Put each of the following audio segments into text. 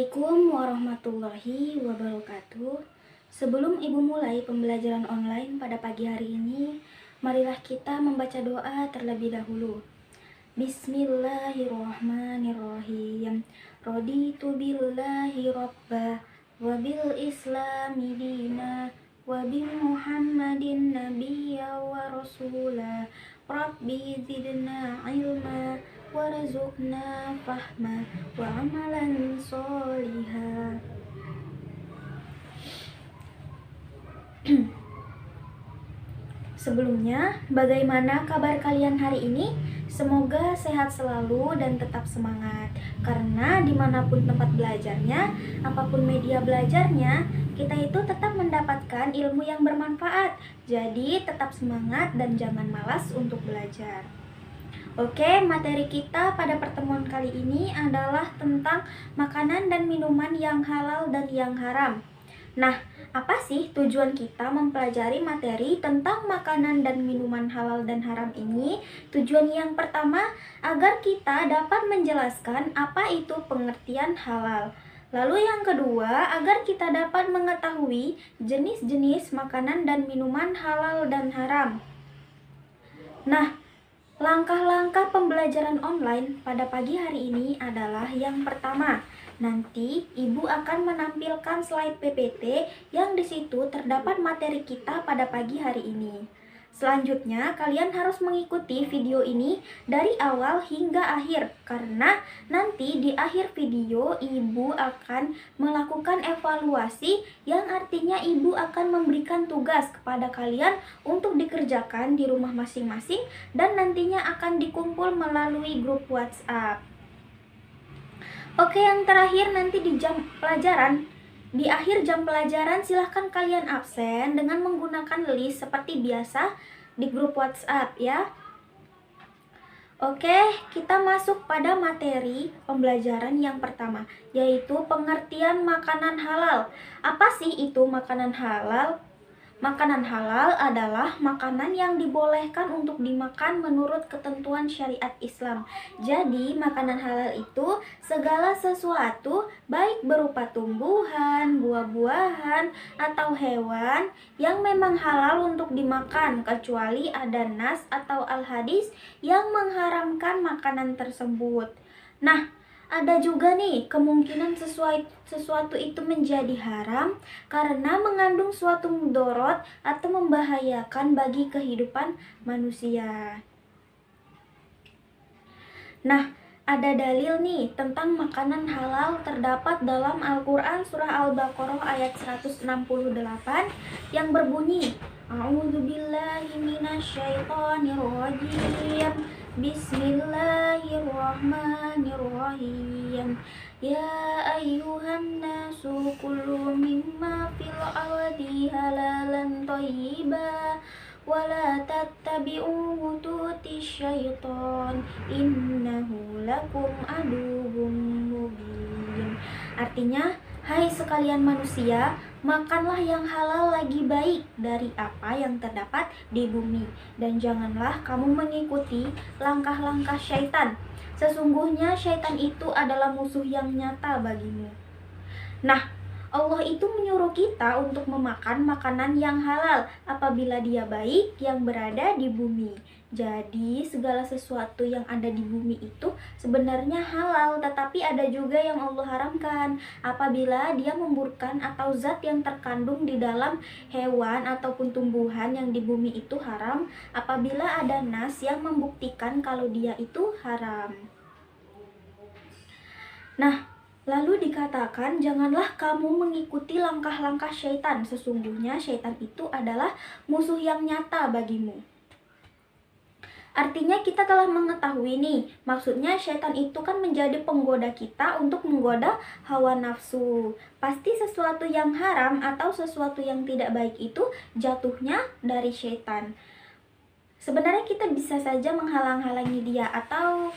Assalamualaikum warahmatullahi wabarakatuh. Sebelum Ibu mulai pembelajaran online pada pagi hari ini, marilah kita membaca doa terlebih dahulu. Bismillahirrahmanirrahim. Raditu billahi robba wa bil islami dina wa bi Muhammadin nabiyya wa rasula. Rabbi zidna ilma warzuqna fahma wa amalan soliha. Sebelumnya, bagaimana kabar kalian hari ini? Semoga sehat selalu dan tetap semangat. Karena dimanapun tempat belajarnya, apapun media belajarnya, kita itu tetap mendapatkan ilmu yang bermanfaat. Jadi tetap semangat dan jangan malas untuk belajar. Oke, materi kita pada pertemuan kali ini adalah tentang makanan dan minuman yang halal dan yang haram. Nah, apa sih tujuan kita mempelajari materi tentang makanan dan minuman halal dan haram ini? Tujuan yang pertama, agar kita dapat menjelaskan apa itu pengertian halal. Lalu yang kedua, agar kita dapat mengetahui jenis-jenis makanan dan minuman halal dan haram. Nah, langkah-langkah pembelajaran online pada pagi hari ini adalah yang pertama. Nanti Ibu akan menampilkan slide PPT yang di situ terdapat materi kita pada pagi hari ini. Selanjutnya, kalian harus mengikuti video ini dari awal hingga akhir karena nanti di akhir video Ibu akan melakukan evaluasi yang artinya Ibu akan memberikan tugas kepada kalian untuk dikerjakan di rumah masing-masing dan nantinya akan dikumpul melalui grup WhatsApp. Oke, yang terakhir nanti di jam pelajaran, di akhir jam pelajaran silahkan kalian absen dengan menggunakan list seperti biasa di grup WhatsApp ya. Oke, kita masuk pada materi pembelajaran yang pertama, yaitu pengertian makanan halal. Apa sih itu makanan halal? Makanan halal adalah makanan yang dibolehkan untuk dimakan menurut ketentuan syariat Islam. Jadi, makanan halal itu segala sesuatu baik berupa tumbuhan, buah-buahan, atau hewan yang memang halal untuk dimakan, kecuali ada nas atau al-hadis yang mengharamkan makanan tersebut. Nah, ada juga nih kemungkinan sesuatu itu menjadi haram karena mengandung suatu mudorot atau membahayakan bagi kehidupan manusia. Nah, ada dalil nih tentang makanan halal terdapat dalam Al-Quran surah Al-Baqarah ayat 168 yang berbunyi A'udzubillahi minasyaitonirrajim. Bismillahirrahmanirrahim. Ya ayyuhan nasu kulu mimma fil ardi halalan thayyiba wala tattabi'u khututis syaiton innahu lakum aduwwum mubin. Artinya, hai sekalian manusia, makanlah yang halal lagi baik dari apa yang terdapat di bumi, dan janganlah kamu mengikuti langkah-langkah syaitan. Sesungguhnya syaitan itu adalah musuh yang nyata bagimu. Nah, Allah itu menyuruh kita untuk memakan makanan yang halal apabila dia baik yang berada di bumi. Jadi segala sesuatu yang ada di bumi itu sebenarnya halal, tetapi ada juga yang Allah haramkan apabila dia memburukkan atau zat yang terkandung di dalam hewan ataupun tumbuhan yang di bumi itu haram apabila ada nas yang membuktikan kalau dia itu haram. Nah, lalu dikatakan, janganlah kamu mengikuti langkah-langkah syaitan. Sesungguhnya syaitan itu adalah musuh yang nyata bagimu. Artinya kita telah mengetahui nih, maksudnya syaitan itu kan menjadi penggoda kita untuk menggoda hawa nafsu. Pasti sesuatu yang haram atau sesuatu yang tidak baik itu jatuhnya dari syaitan. Sebenarnya kita bisa saja menghalang-halangi dia atau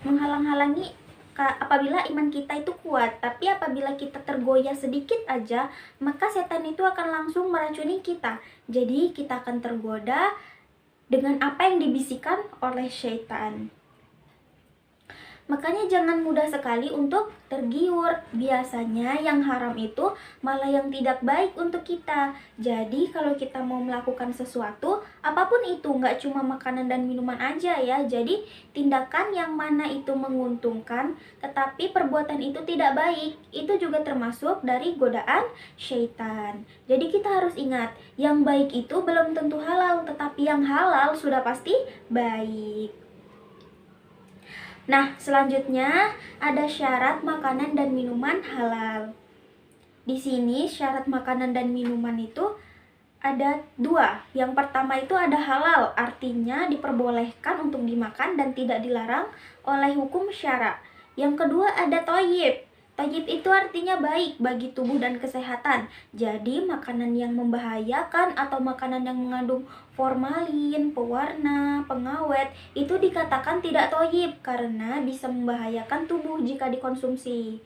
menghalang-halangi apabila iman kita itu kuat, tapi apabila kita tergoyah sedikit aja, maka setan itu akan langsung meracuni kita. Jadi kita akan tergoda dengan apa yang dibisikkan oleh syaitan. Makanya jangan mudah sekali untuk tergiur. Biasanya yang haram itu malah yang tidak baik untuk kita. Jadi kalau kita mau melakukan sesuatu, apapun itu, nggak cuma makanan dan minuman aja ya. Jadi tindakan yang mana itu menguntungkan, tetapi perbuatan itu tidak baik, itu juga termasuk dari godaan syaitan. Jadi kita harus ingat, yang baik itu belum tentu halal, tetapi yang halal sudah pasti baik. Nah, selanjutnya ada syarat makanan dan minuman halal. Di sini syarat makanan dan minuman itu ada 2. Yang pertama itu ada halal, artinya diperbolehkan untuk dimakan dan tidak dilarang oleh hukum syara. Yang kedua ada thayyib. Thayyib itu artinya baik bagi tubuh dan kesehatan. Jadi makanan yang membahayakan atau makanan yang mengandung formalin, pewarna, pengawet itu dikatakan tidak thayyib karena bisa membahayakan tubuh jika dikonsumsi.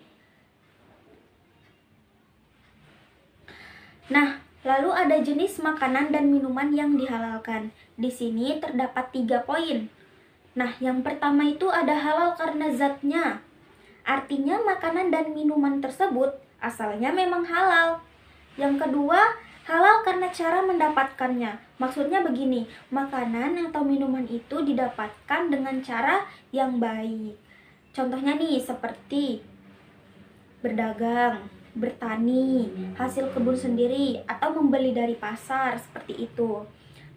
Nah, lalu ada jenis makanan dan minuman yang dihalalkan. Di sini terdapat 3 poin. Nah, yang pertama itu ada halal karena zatnya. Artinya makanan dan minuman tersebut asalnya memang halal. Yang kedua, halal karena cara mendapatkannya. Maksudnya begini, makanan atau minuman itu didapatkan dengan cara yang baik. Contohnya nih, seperti berdagang, bertani, hasil kebun sendiri, atau membeli dari pasar, seperti itu.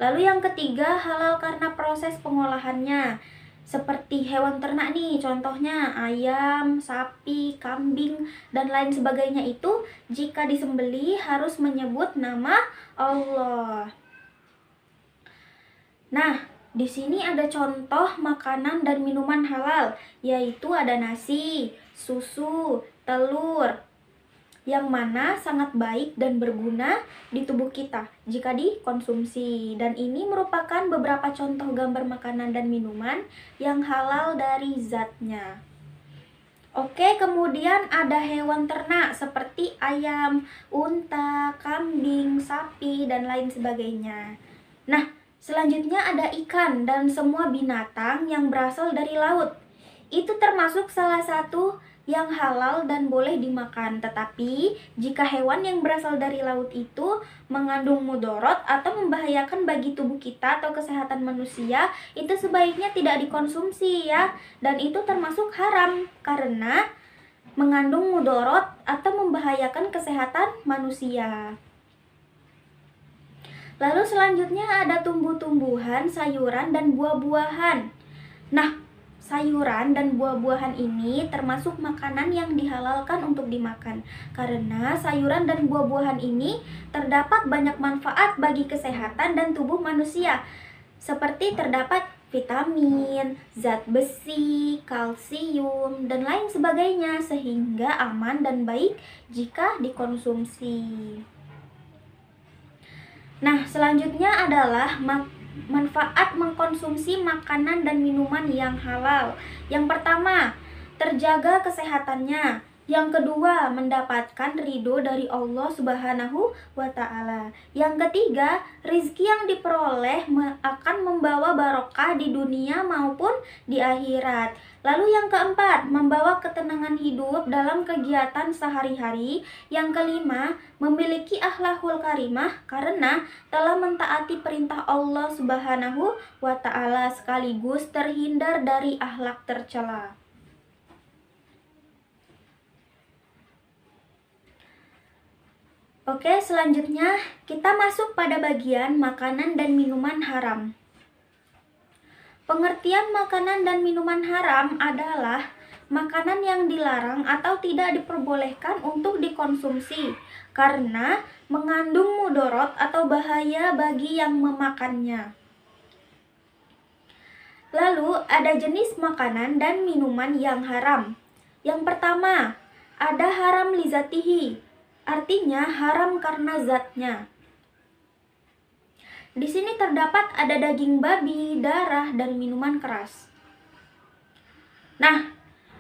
Lalu yang ketiga, halal karena proses pengolahannya. Seperti hewan ternak nih, contohnya ayam, sapi, kambing, dan lain sebagainya itu jika disembelih harus menyebut nama Allah. Nah, di sini ada contoh makanan dan minuman halal, yaitu ada nasi, susu, telur, yang mana sangat baik dan berguna di tubuh kita jika dikonsumsi. Dan ini merupakan beberapa contoh gambar makanan dan minuman yang halal dari zatnya. Oke, kemudian ada hewan ternak seperti ayam, unta, kambing, sapi, dan lain sebagainya. Nah, selanjutnya ada ikan dan semua binatang yang berasal dari laut. Itu termasuk salah satu yang halal dan boleh dimakan. Tetapi jika hewan yang berasal dari laut itu mengandung mudorot atau membahayakan bagi tubuh kita atau kesehatan manusia, itu sebaiknya tidak dikonsumsi ya. Dan itu termasuk haram karena mengandung mudorot atau membahayakan kesehatan manusia. Lalu selanjutnya ada tumbuh-tumbuhan, sayuran, dan buah-buahan. Nah, sayuran dan buah-buahan ini termasuk makanan yang dihalalkan untuk dimakan. Karena sayuran dan buah-buahan ini terdapat banyak manfaat bagi kesehatan dan tubuh manusia. Seperti terdapat vitamin, zat besi, kalsium, dan lain sebagainya. Sehingga aman dan baik jika dikonsumsi. Nah, selanjutnya adalah manfaat mengkonsumsi makanan dan minuman yang halal. Yang pertama, terjaga kesehatannya. Yang kedua, mendapatkan ridho dari Allah Subhanahu wa Ta'ala. Yang ketiga, rizki yang diperoleh akan membawa barokah di dunia maupun di akhirat. Lalu yang keempat, membawa ketenangan hidup dalam kegiatan sehari-hari. Yang kelima, memiliki akhlakul karimah karena telah mentaati perintah Allah Subhanahu wa Ta'ala sekaligus terhindar dari akhlak tercela. Oke, selanjutnya kita masuk pada bagian makanan dan minuman haram. Pengertian makanan dan minuman haram adalah makanan yang dilarang atau tidak diperbolehkan untuk dikonsumsi karena mengandung mudorot atau bahaya bagi yang memakannya. Lalu ada jenis makanan dan minuman yang haram. Yang pertama, ada haram lizatihi. Artinya haram karena zatnya. Di sini terdapat ada daging babi, darah, dan minuman keras. Nah,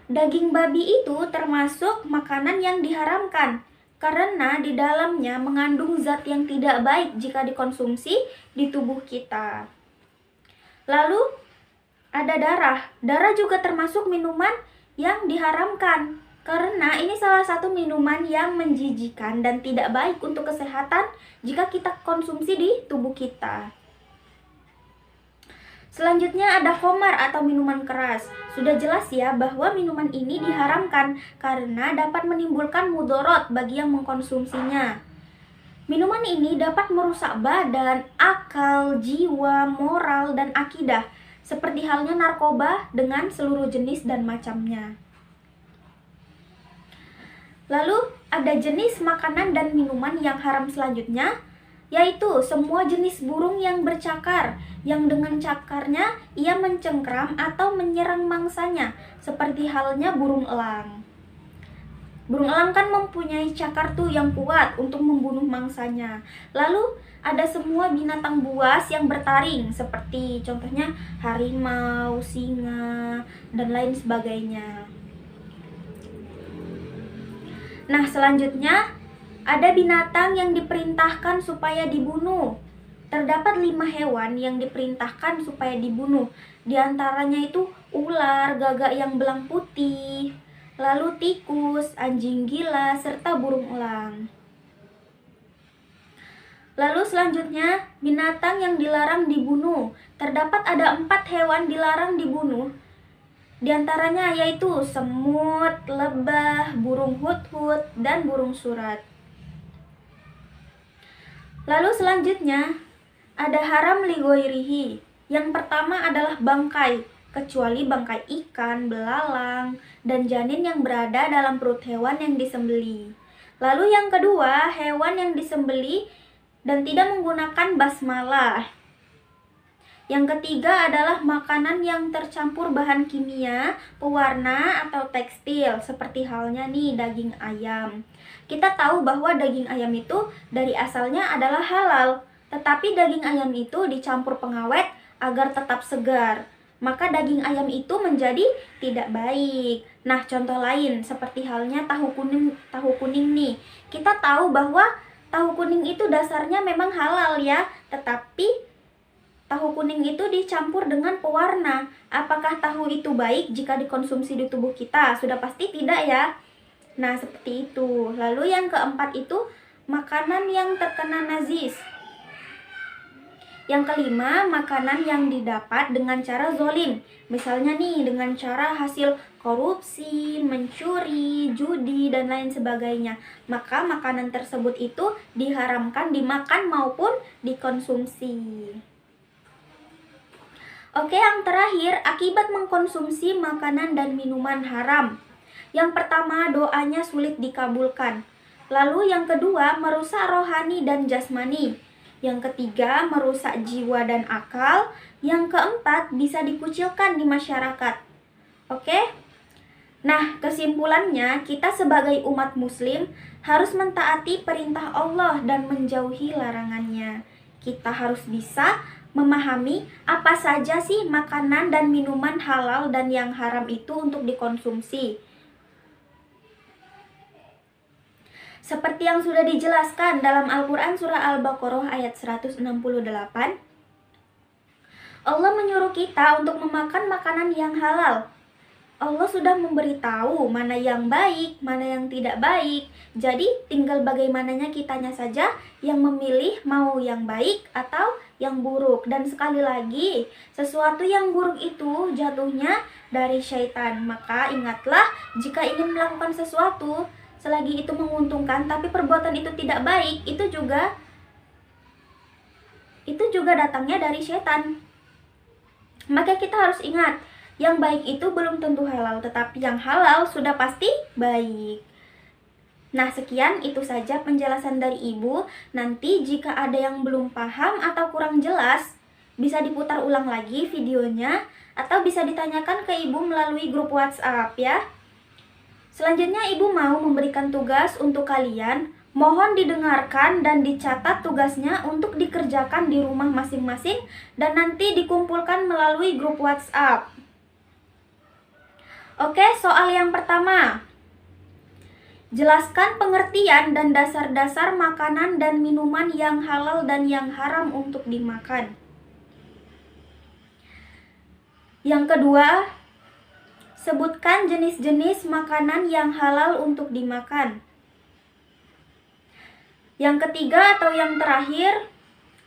daging babi itu termasuk makanan yang diharamkan karena di dalamnya mengandung zat yang tidak baik jika dikonsumsi di tubuh kita. Lalu ada darah. Darah juga termasuk minuman yang diharamkan. Karena ini salah satu minuman yang menjijikan dan tidak baik untuk kesehatan jika kita konsumsi di tubuh kita. Selanjutnya ada khamar atau minuman keras. Sudah jelas ya bahwa minuman ini diharamkan karena dapat menimbulkan mudorot bagi yang mengkonsumsinya. Minuman ini dapat merusak badan, akal, jiwa, moral, dan akidah, seperti halnya narkoba dengan seluruh jenis dan macamnya. Lalu ada jenis makanan dan minuman yang haram selanjutnya, yaitu semua jenis burung yang bercakar, yang dengan cakarnya ia mencengkram atau menyerang mangsanya, seperti halnya burung elang. Burung elang kan mempunyai cakar tuh yang kuat untuk membunuh mangsanya. Lalu ada semua binatang buas yang bertaring, seperti contohnya harimau, singa, dan lain sebagainya. Nah, selanjutnya ada binatang yang diperintahkan supaya dibunuh. Terdapat 5 hewan yang diperintahkan supaya dibunuh. Di antaranya itu ular, gagak yang belang putih, lalu tikus, anjing gila, serta burung elang. Lalu selanjutnya binatang yang dilarang dibunuh. Terdapat ada 4 hewan dilarang dibunuh. Di antaranya yaitu semut, lebah, burung hut-hut, dan burung surat. Lalu selanjutnya ada haram ligoirihi. Yang pertama adalah bangkai, kecuali bangkai ikan, belalang, dan janin yang berada dalam perut hewan yang disembeli. Lalu yang kedua, hewan yang disembeli dan tidak menggunakan basmalah. Yang ketiga adalah makanan yang tercampur bahan kimia, pewarna, atau tekstil, seperti halnya nih daging ayam. Kita tahu bahwa daging ayam itu dari asalnya adalah halal, tetapi daging ayam itu dicampur pengawet agar tetap segar. Maka daging ayam itu menjadi tidak baik. Nah, contoh lain seperti halnya tahu kuning nih. Kita tahu bahwa tahu kuning itu dasarnya memang halal ya, tetapi tahu kuning itu dicampur dengan pewarna. Apakah tahu itu baik jika dikonsumsi di tubuh kita? Sudah pasti tidak ya. Nah, seperti itu. Lalu yang keempat itu makanan yang terkena najis. Yang kelima, makanan yang didapat dengan cara zolim. Misalnya nih, dengan cara hasil korupsi, mencuri, judi, dan lain sebagainya. Maka makanan tersebut itu diharamkan dimakan maupun dikonsumsi. Oke, yang terakhir, akibat mengkonsumsi makanan dan minuman haram. Yang pertama, doanya sulit dikabulkan. Lalu yang kedua, merusak rohani dan jasmani. Yang ketiga, merusak jiwa dan akal. Yang keempat, bisa dikucilkan di masyarakat. Oke? Nah, kesimpulannya, kita sebagai umat muslim harus mentaati perintah Allah dan menjauhi larangannya. Kita harus bisa memahami apa saja sih makanan dan minuman halal dan yang haram itu untuk dikonsumsi. Seperti yang sudah dijelaskan dalam Al-Quran surah Al-Baqarah ayat 168, Allah menyuruh kita untuk memakan makanan yang halal. Allah sudah memberitahu mana yang baik, mana yang tidak baik. Jadi tinggal bagaimananya kitanya saja yang memilih mau yang baik atau yang buruk. Dan sekali lagi, sesuatu yang buruk itu jatuhnya dari syaitan. Maka ingatlah, jika ingin melakukan sesuatu selagi itu menguntungkan tapi perbuatan itu tidak baik, itu juga datangnya dari syaitan. Maka kita harus ingat, yang baik itu belum tentu halal, tetapi yang halal sudah pasti baik. Nah, sekian itu saja penjelasan dari Ibu. Nanti jika ada yang belum paham atau kurang jelas, bisa diputar ulang lagi videonya atau bisa ditanyakan ke Ibu melalui grup WhatsApp ya. Selanjutnya Ibu mau memberikan tugas untuk kalian. Mohon didengarkan dan dicatat tugasnya untuk dikerjakan di rumah masing-masing dan nanti dikumpulkan melalui grup WhatsApp. Oke, soal yang pertama. Jelaskan pengertian dan dasar-dasar makanan dan minuman yang halal dan yang haram untuk dimakan. Yang kedua, Sebutkan jenis-jenis makanan yang halal untuk dimakan. Yang ketiga atau yang terakhir,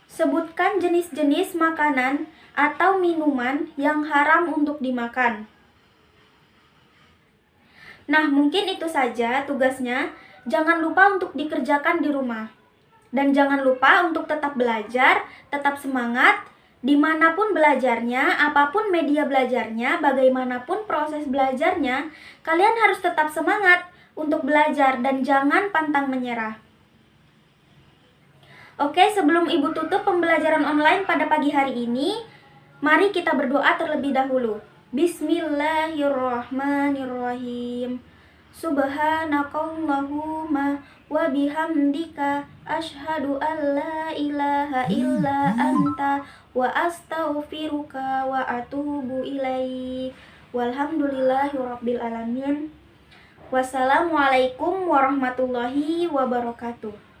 sebutkan jenis-jenis makanan atau minuman yang haram untuk dimakan. Nah, mungkin itu saja tugasnya. Jangan lupa untuk dikerjakan di rumah. Dan jangan lupa untuk tetap belajar, tetap semangat, dimanapun belajarnya, apapun media belajarnya, bagaimanapun proses belajarnya, kalian harus tetap semangat untuk belajar dan jangan pantang menyerah. Oke, sebelum Ibu tutup pembelajaran online pada pagi hari ini, mari kita berdoa terlebih dahulu. Bismillahirrahmanirrahim. Subhanakallahumma wa bihamdika asyhadu an la ilaha illa anta wa astaghfiruka wa atubu ilaik. Walhamdulillahirabbil alamin. Wassalamualaikum warahmatullahi wabarakatuh.